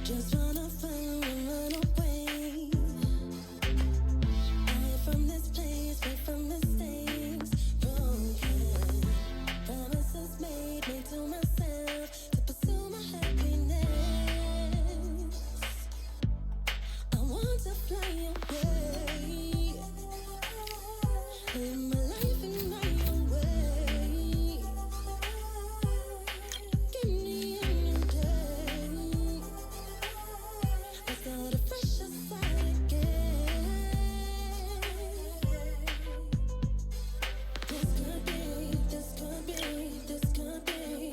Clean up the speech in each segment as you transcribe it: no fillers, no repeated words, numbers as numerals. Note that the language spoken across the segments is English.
Just wanna find and run away. Away from this place, away from mistakes. Broken promises made me to myself to pursue my happiness. I want to fly away, live my life in my own way. Give me a new day. I start a fresh start again. This could be, this could be, this could be.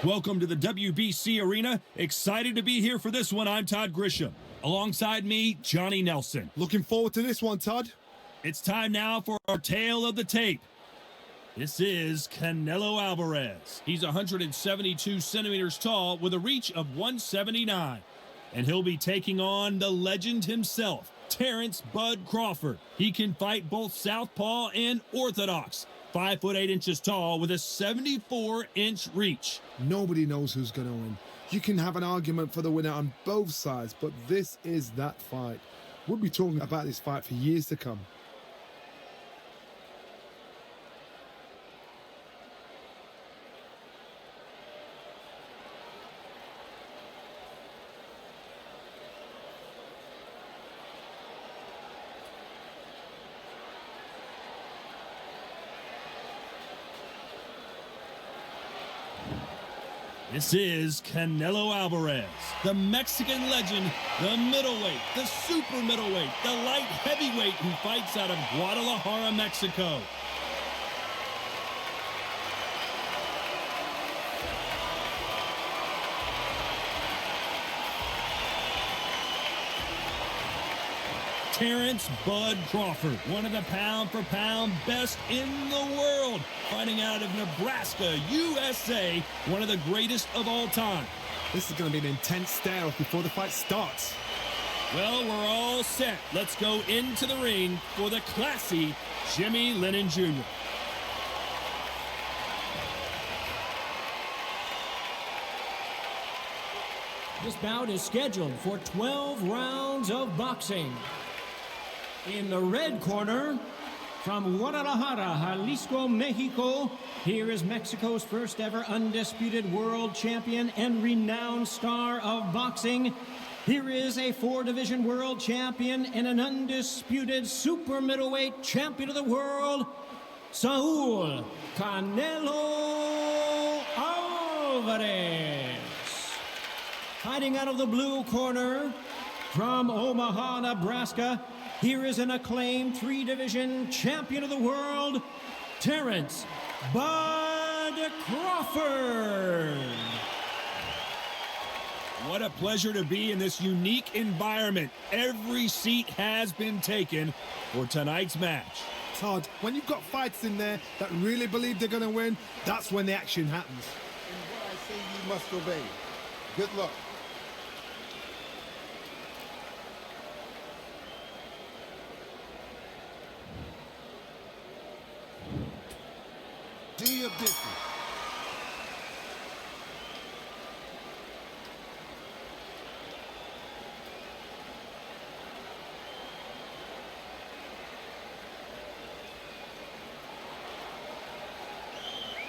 Welcome to the WBC Arena. Excited to be here for this one. I'm Todd Grisham. Alongside me, Johnny Nelson. Looking forward to this one, Todd. It's time now for our tale of the tape. This is Canelo Alvarez. He's 172 centimeters tall with a reach of 179. And he'll be taking on the legend himself, Terrence Bud Crawford. He can fight both southpaw and orthodox. 5'8" tall with a 74-inch reach. Nobody knows who's going to win. You can have an argument for the winner on both sides, but this is that fight. We'll be talking about this fight for years to come. This is Canelo Alvarez, the Mexican legend, the middleweight, the super middleweight, the light heavyweight who fights out of Guadalajara, Mexico. Terrence Bud Crawford, one of the pound-for-pound best in the world, fighting out of Nebraska, USA, one of the greatest of all time. This is going to be an intense stare before the fight starts. Well, we're all set. Let's go into the ring for the classy Jimmy Lennon Jr. This bout is scheduled for 12 rounds of boxing. In the red corner, from Guadalajara, Jalisco, Mexico, here is Mexico's first ever undisputed world champion and renowned star of boxing. Here is a 4-division world champion and an undisputed super middleweight champion of the world, Saul Canelo Alvarez. Hiding out of the blue corner, from Omaha, Nebraska, here is an acclaimed 3-division champion of the world, Terrence Bud Crawford. What a pleasure to be in this unique environment. Every seat has been taken for tonight's match. Todd, when you've got fighters in there that really believe they're going to win, that's when the action happens. And what I say you must obey. Good luck. Do your business.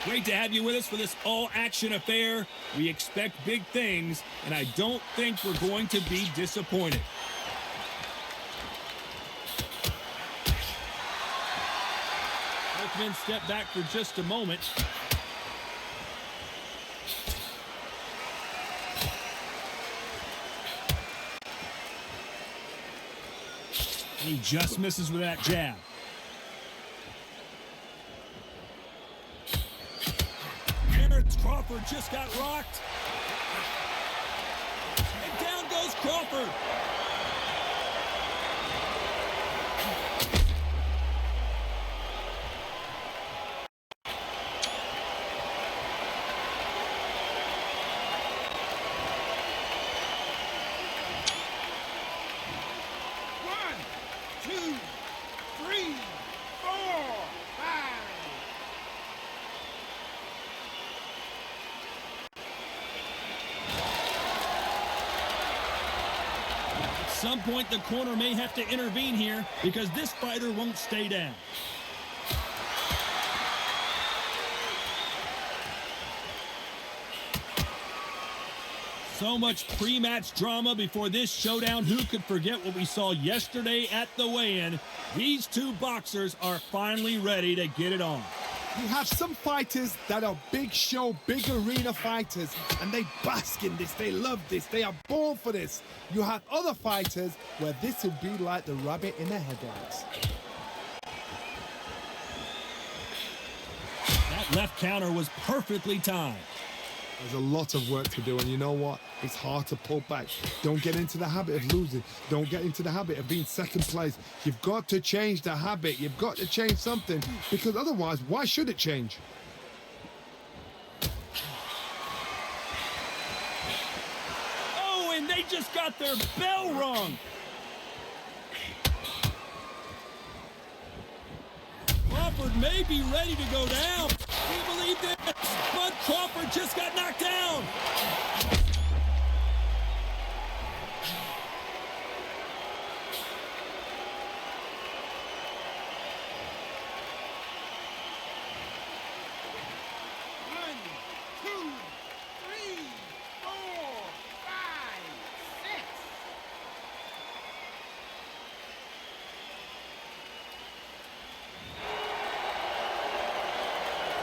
Great to have you with us for this all-action affair. We expect big things, and I don't think we're going to be disappointed. Both men step back for just a moment. And he just misses with that jab. Terrence Crawford just got rocked. And down goes Crawford. At some point, the corner may have to intervene here because this fighter won't stay down. So much pre-match drama before this showdown. Who could forget what we saw yesterday at the weigh-in? These two boxers are finally ready to get it on. You have some fighters that are big show, big arena fighters, and they bask in this, they love this, they are born for this. You have other fighters where this will be like the rabbit in the headlights. That left counter was perfectly timed. There's a lot of work to do, and you know what? It's hard to pull back. Don't get into the habit of losing. Don't get into the habit of being second place. You've got to change the habit. You've got to change something, because otherwise, why should it change? Oh, and they just got their bell rung. Crawford may be ready to go down. We believe this, but Crawford just got knocked down.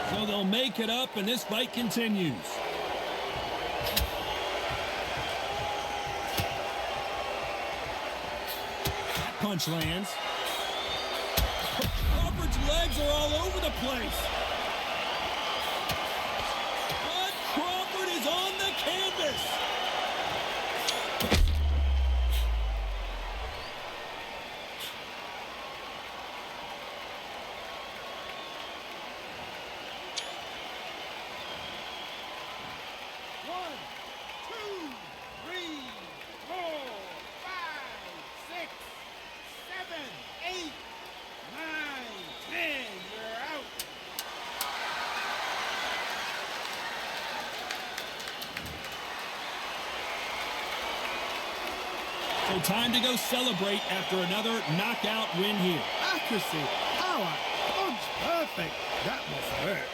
So they'll make it up, and this fight continues. That punch lands. Crawford's legs are all over the place. But Crawford is on the canvas. So time to go celebrate after another knockout win here. Accuracy, power, punch, perfect. That must hurt.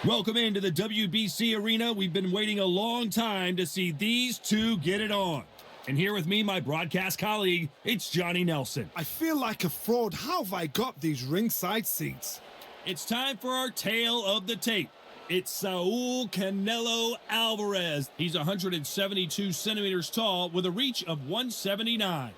Welcome into the WBC arena. We've been waiting a long time to see these two get it on. And here with me, my broadcast colleague, it's Johnny Nelson. I feel like a fraud. How have I got these ringside seats? It's time for our tale of the tape. It's Saul Canelo Alvarez. He's 172 centimeters tall with a reach of 179.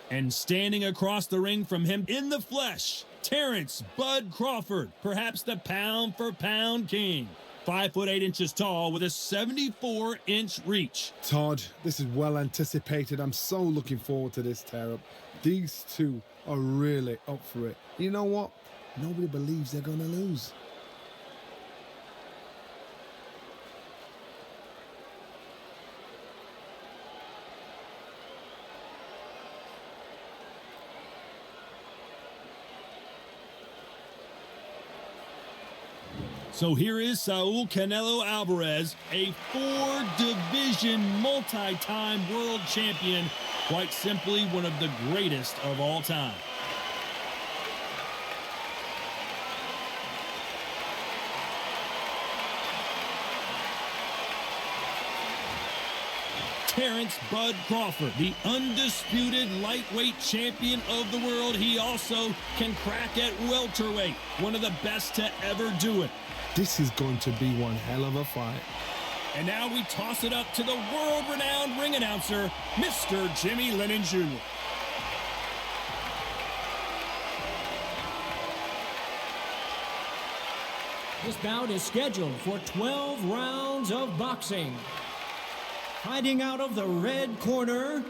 And standing across the ring from him in the flesh, Terrence Bud Crawford, perhaps the pound-for-pound king. 5'8" tall with a 74-inch reach. Todd, this is well anticipated. I'm so looking forward to this tear-up. These two are really up for it. You know what? Nobody believes they're going to lose. So here is Saul Canelo Alvarez, a four-division, multi-time world champion, quite simply one of the greatest of all time. Terrence Bud Crawford, the undisputed lightweight champion of the world. He also can crack at welterweight, one of the best to ever do it. This is going to be one hell of a fight. And now we toss it up to the world-renowned ring announcer, Mr. Jimmy Lennon Jr. This bout is scheduled for 12 rounds of boxing. Fighting out of the red corner,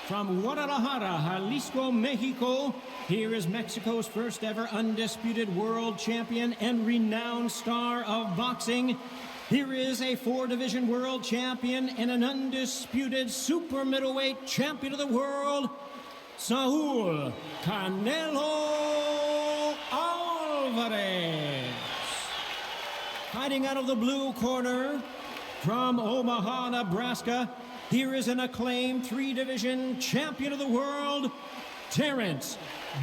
from Guadalajara, Jalisco, Mexico, here is Mexico's first ever undisputed world champion and renowned star of boxing. Here is a four-division world champion and an undisputed super middleweight champion of the world, Saul Canelo Alvarez. Fighting out of the blue corner, from Omaha, Nebraska, here is an acclaimed three-division champion of the world, Terrence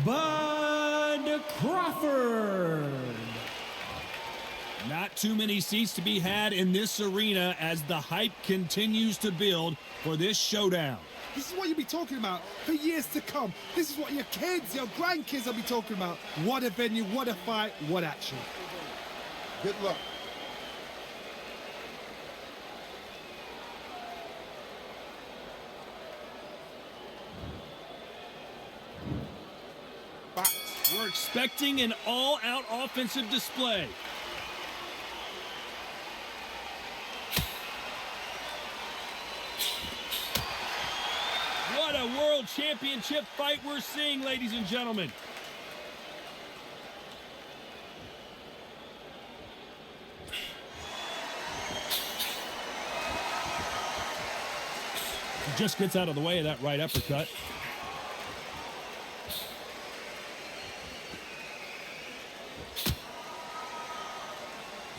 Bud Crawford. Not too many seats to be had in this arena as the hype continues to build for this showdown. This is what you'll be talking about for years to come. This is what your kids, your grandkids will be talking about. What a venue, what a fight, what action. Good luck. We're expecting an all-out offensive display. What a world championship fight we're seeing, ladies and gentlemen. He just gets out of the way of that right uppercut.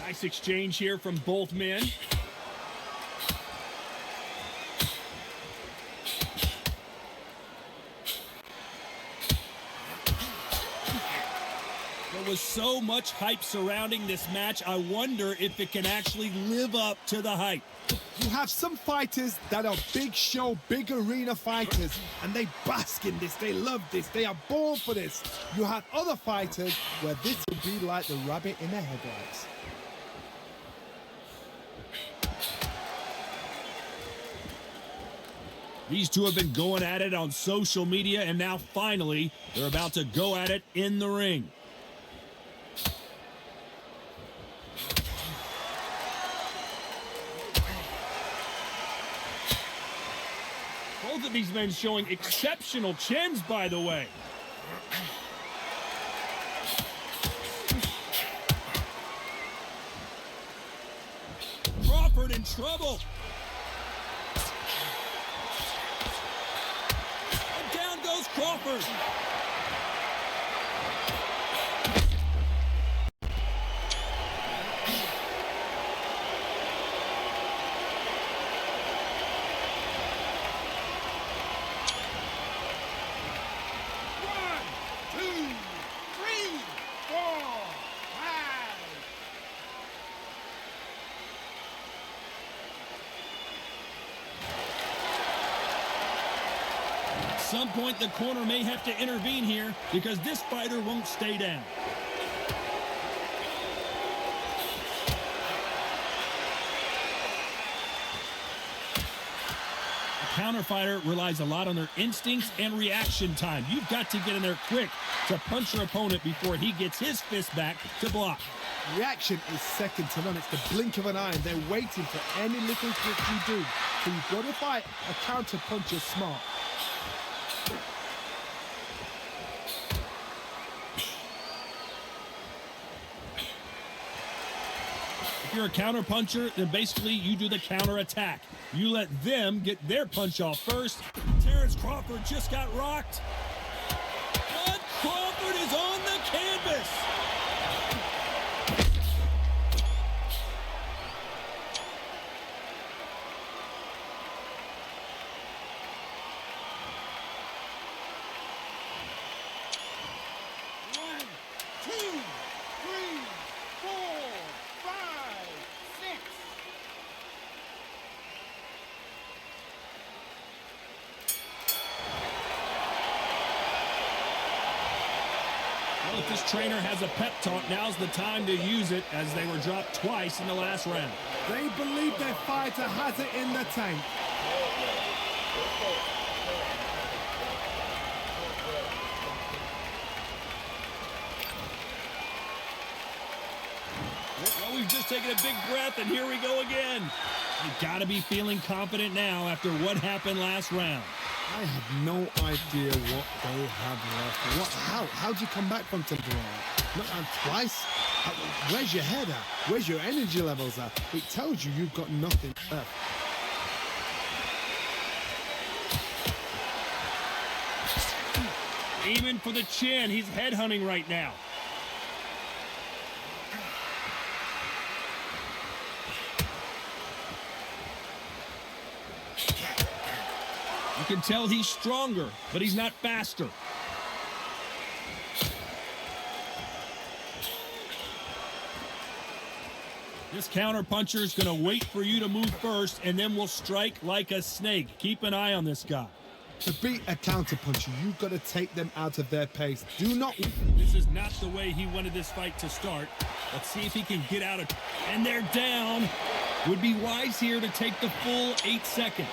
Nice exchange here from both men. There was so much hype surrounding this match. I wonder if it can actually live up to the hype. You have some fighters that are big show, big arena fighters, and they bask in this. They love this. They are born for this. You have other fighters where this will be like the rabbit in the headlights. These two have been going at it on social media, and now finally they're about to go at it in the ring. Both of these men showing exceptional chins, by the way. Crawford in trouble. And down goes Crawford. some point, the corner may have to intervene here because this fighter won't stay down. A counter fighter relies a lot on their instincts and reaction time. You've got to get in there quick to punch your opponent before he gets his fist back to block. Reaction is second to none. It's the blink of an eye, and they're waiting for any little trick you do. So you've got to fight a counter puncher smart. If you're a counter puncher, then basically you do the counter attack. You let them get their punch off first. Terrence Crawford just got rocked. But Crawford is on the canvas. Well, if this trainer has a pep talk, now's the time to use it, as they were dropped twice in the last round. They believe their fighter has it in the tank. Well, we've just taken a big breath, and here we go again. You've got to be feeling confident now after what happened last round. I have no idea what they have left. How'd you come back from temporary? Not twice? Where's your head at? Where's your energy levels at? It tells you you've got nothing left. Aiming for the chin. He's headhunting right now. You can tell he's stronger, but he's not faster. This counter puncher is going to wait for you to move first, and then will strike like a snake. Keep an eye on this guy. To beat a counter puncher, you've got to take them out of their pace. Do not... This is not the way he wanted this fight to start. Let's see if he can get out of... And they're down. Would be wise here to take the full 8 seconds.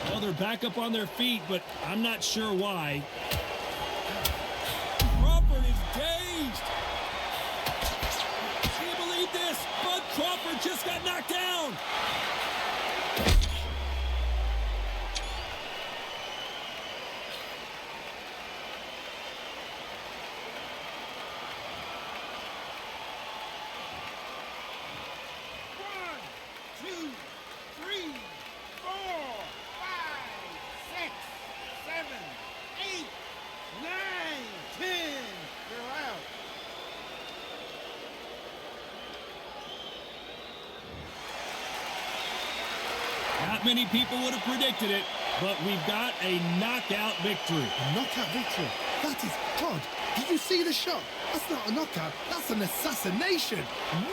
Well, they're back up on their feet, but I'm not sure why. Crawford is dazed. Can you believe this? Bud Crawford just got knocked down. Not many people would have predicted it, but we've got a knockout victory. A knockout victory? That is God. Did you see the shot? That's not a knockout. That's an assassination.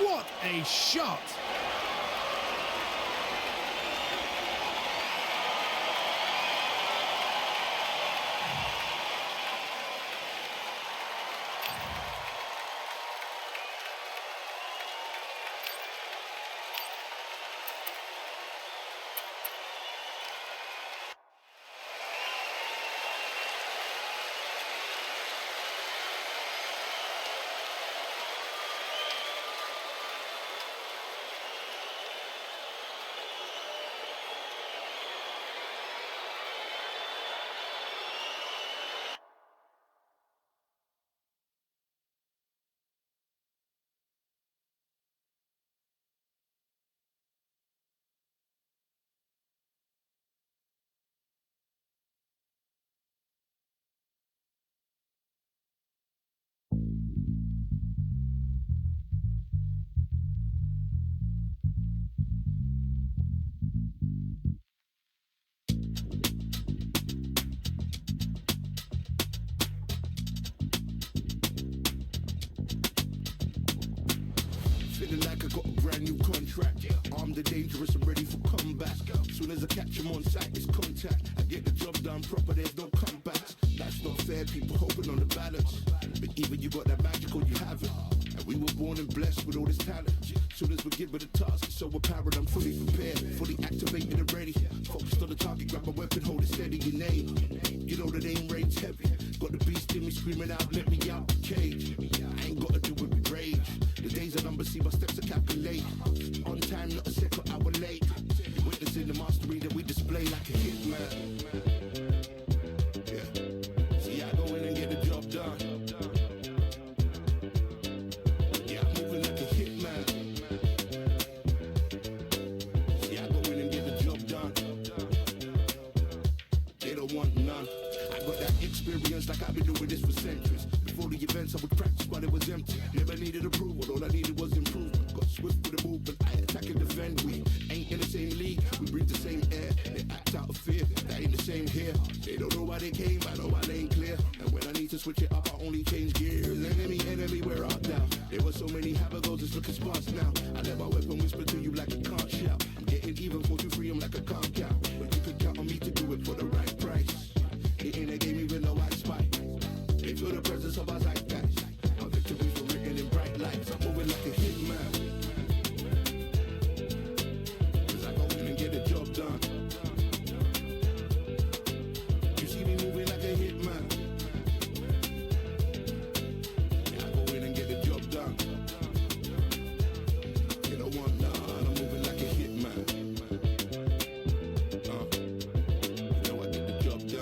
What a shot. feeling like I got a brand new contract. Armed and dangerous, I'm ready for combat. Soon as I catch him on sight, it's contact. I get the job done proper, there's no comebacks. That's not fair, people hoping on the balance. But even you got that magical, you have it. And we were born and blessed with all this talent. Soon as we get with the task, it's so apparent, I'm fully prepared, fully activated and ready. Focused on the target, grab my weapon, hold it steady, your name. You know the name rains heavy. Got the beast in me screaming out, let me out the cage. I ain't gotta do it with rage. The days are numbered, see my steps are calculate. On time, not a second hour late. Witnessing the mastery that we display like a hitman. Yeah. See, I go in and get the job done. Yeah, I'm moving like a hitman. See, I go in and get the job done. They don't want none. I got that experience like I've been doing this for centuries. Before the events I would practice while it was empty. Never needed approval, all I needed was improvement. Got swift with the movement, I attack and defend. We ain't in the same league, we breathe the same air. They act out of fear, that ain't the same here. They don't know why they came, I know my lane clear. And when I need to switch it up, I only change gears. Enemy, we're out now. There were so many habagos, it's looking sparse now. I let my weapon whisper to you like it can't shout. I'm getting even 4-2-3, I'm like a can't count. But you can count on me to do it for the right price. Hitting a game even though I spike. They feel the presence of our zeitgeist. Our victories were written in bright lights. I'm moving like a hitman. Cause I go in and get the job done. You see me moving like a hitman. Yeah, I go in and get the job done. You don't want none, I'm moving like a hitman. You know I get the job done.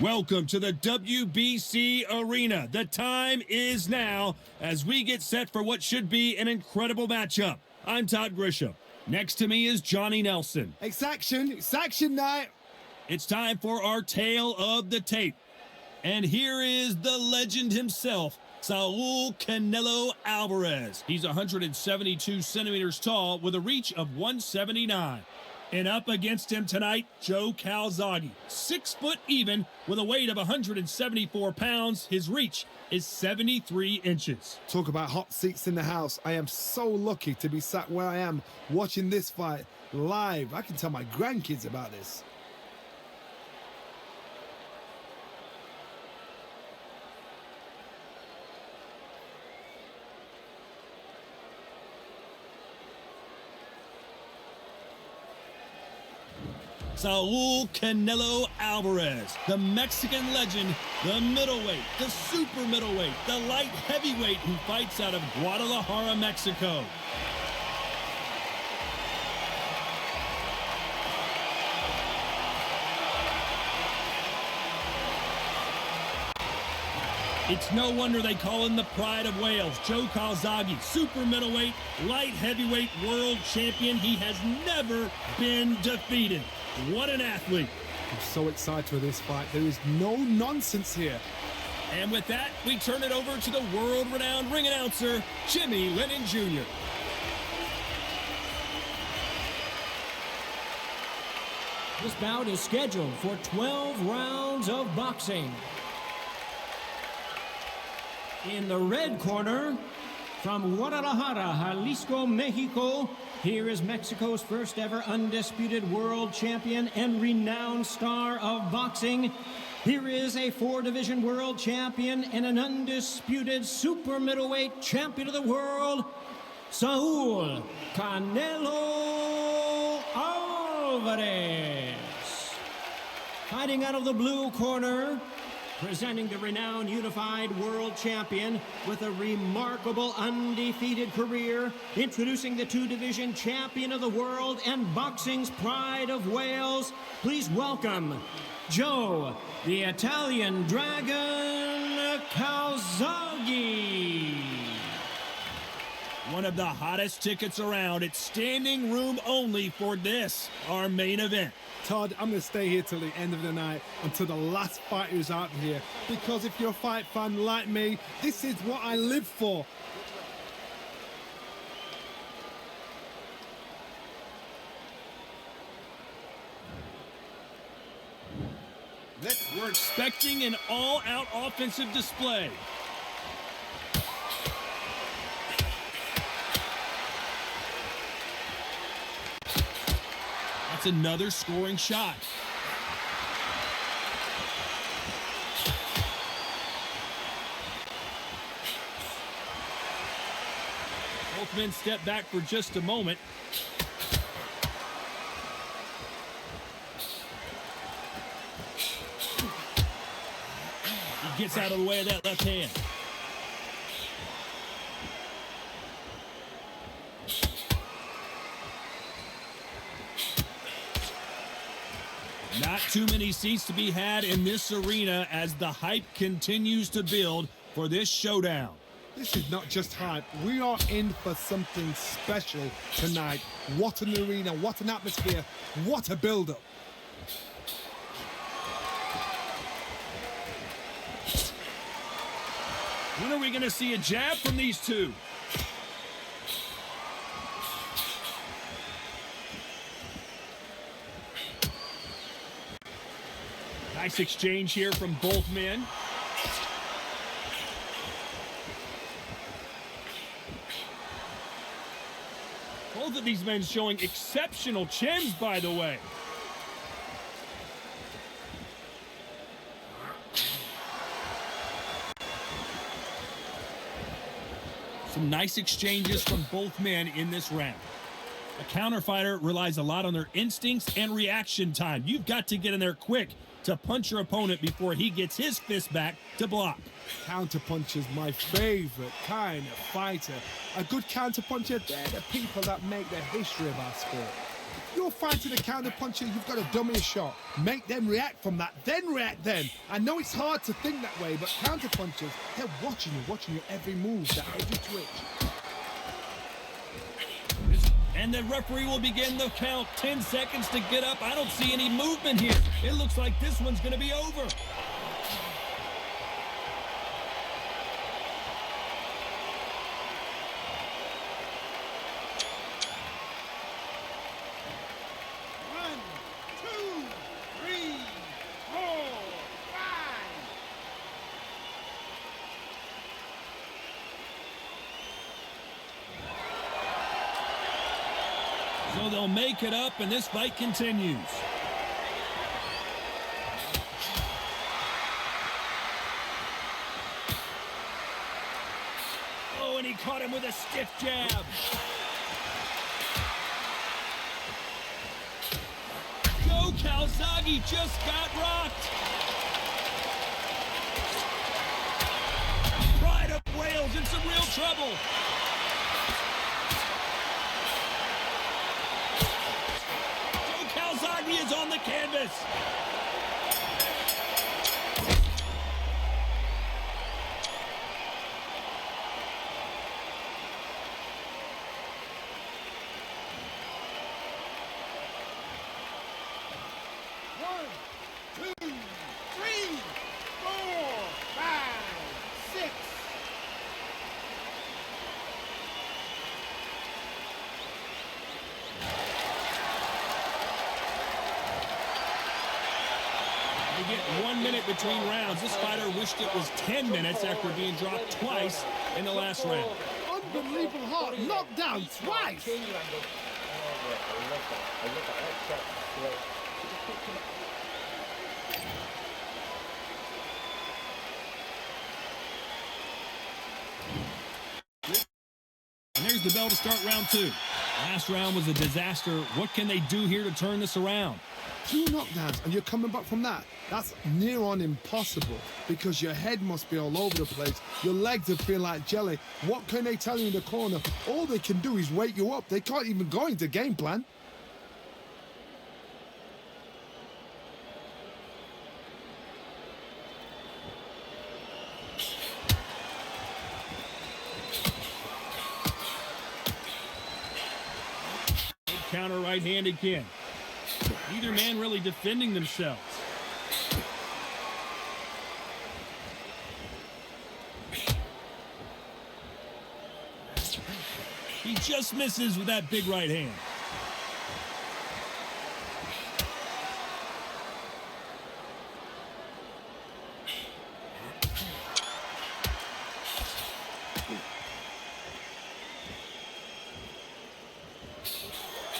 Welcome to the WBC Arena. The time is now as we get set for what should be an incredible matchup. I'm Todd Grisham. Next to me is Johnny Nelson. It's action night. It's time for our tale of the tape. And here is the legend himself, Saul Canelo Alvarez. He's 172 centimeters tall with a reach of 179. And up against him tonight, Joe Calzaghe. 6 foot even with a weight of 174 pounds. His reach is 73 inches. Talk about hot seats in the house. I am so lucky to be sat where I am watching this fight live. I can tell my grandkids about this. Saul Canelo Alvarez, the Mexican legend, the middleweight, the super middleweight, the light heavyweight who fights out of Guadalajara, Mexico. It's no wonder they call him the pride of Wales. Joe Calzaghe, super middleweight, light heavyweight world champion. He has never been defeated. What an athlete. I'm so excited for this fight. There is no nonsense here. And with that, we turn it over to the world-renowned ring announcer, Jimmy Lennon Jr. This bout is scheduled for 12 rounds of boxing. In the red corner, from Guadalajara, Jalisco, Mexico, here is Mexico's first ever undisputed world champion and renowned star of boxing. Here is a 4-division world champion and an undisputed super middleweight champion of the world, Saul Canelo Alvarez. Fighting out of the blue corner, presenting the renowned unified world champion with a remarkable undefeated career, introducing the 2-division champion of the world and boxing's pride of Wales, please welcome Joe, the Italian Dragon Calzaghe. One of the hottest tickets around. It's standing room only for this, our main event. Todd, I'm going to stay here till the end of the night, until the last fighter is out here. Because if you're a fight fan like me, this is what I live for. We're expecting an all-out offensive display. That's another scoring shot. Both men step back for just a moment. He gets out of the way of that left hand. Not too many seats to be had in this arena as the hype continues to build for this showdown. This is not just hype. We are in for something special tonight. What an arena, what an atmosphere, what a build-up. When are we going to see a jab from these two? Nice exchange here from both men. Both of these men showing exceptional chins, by the way. Some nice exchanges from both men in this round. A counter fighter relies a lot on their instincts and reaction time. You've got to get in there quick to punch your opponent before he gets his fist back to block. Counterpunch is my favorite kind of fighter. A good counterpuncher, they're the people that make the history of our sport. you're fighting a counter puncher, you've got to dummy a shot. Make them react from that, then react then. I know it's hard to think that way, but counter punchers, they're watching you every move, that every twitch. And the referee will begin the count. 10 seconds to get up. I don't see any movement here. It looks like this one's going to be over. One, two, three, 4, 5. So they'll make it up, and this fight continues. Oh, and he caught him with a stiff jab. Joe Calzaghe just got rocked. Pride of Wales in some real trouble. Calzaghe is on the canvas. One, two, three, 4, 5, 6. They get 1 minute between rounds. This fighter wished it was 10 minutes after being dropped twice in the last round. Unbelievable hard knockdown twice. And there's the bell to start round 2. Last round was a disaster. What can they do here to turn this around? 2 knockdowns and you're coming back from that. That's near on impossible because your head must be all over the place. Your legs will feel like jelly. What can they tell you in the corner? All they can do is wake you up. They can't even go into game plan. Counter right hand again. Neither man really defending themselves. He just misses with that big right hand.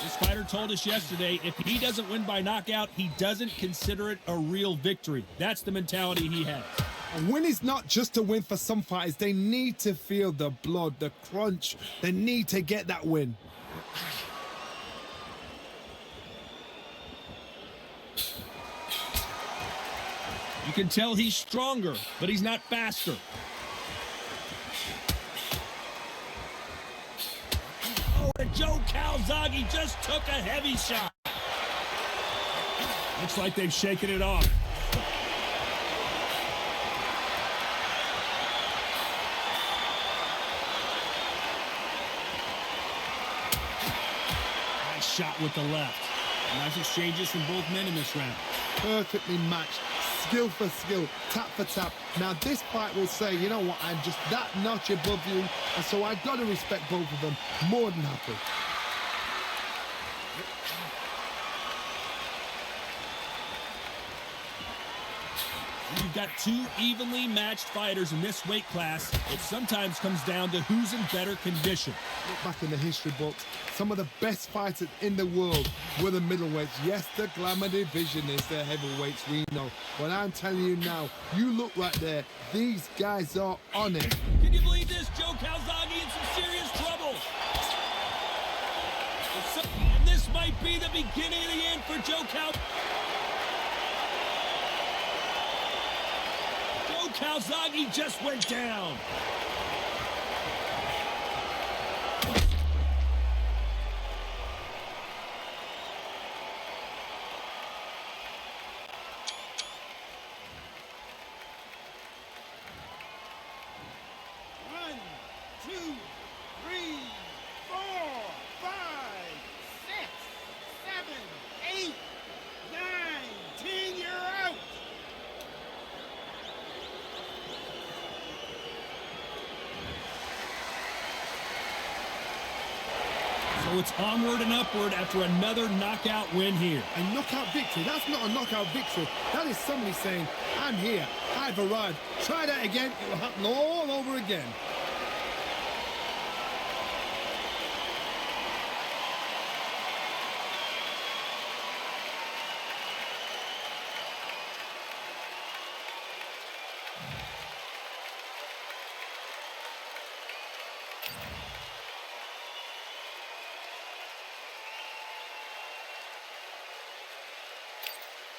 This fighter told us yesterday, if he doesn't win by knockout, he doesn't consider it a real victory. That's the mentality he has. A win is not just a win for some fighters. They need to feel the blood, the crunch. They need to get that win. You can tell he's stronger, but he's not faster. Oh, and Joe Calzaghe just took a heavy shot. Looks like they've shaken it off. Nice shot with the left. Nice exchanges from both men in this round. Perfectly matched. Skill for skill, tap for tap. Now this fight will say, you know what, I'm just that notch above you, and so I got to respect both of them. More than happy. You've got two evenly matched fighters in this weight class. It sometimes comes down to who's in better condition. Look back in the history books, some of the best fighters in the world were the middleweights. Yes, the glamour division is the heavyweights, we know. But I'm telling you now, you look right there, these guys are on it. Can you believe this? Joe Calzaghe in some serious trouble. And this might be the beginning of the end for Joe Calzaghe. Calzaghe just went down. So it's onward and upward after another knockout win here. A knockout victory? That's not a knockout victory. That is somebody saying, I'm here, I've arrived. Try that again, it will happen all over again.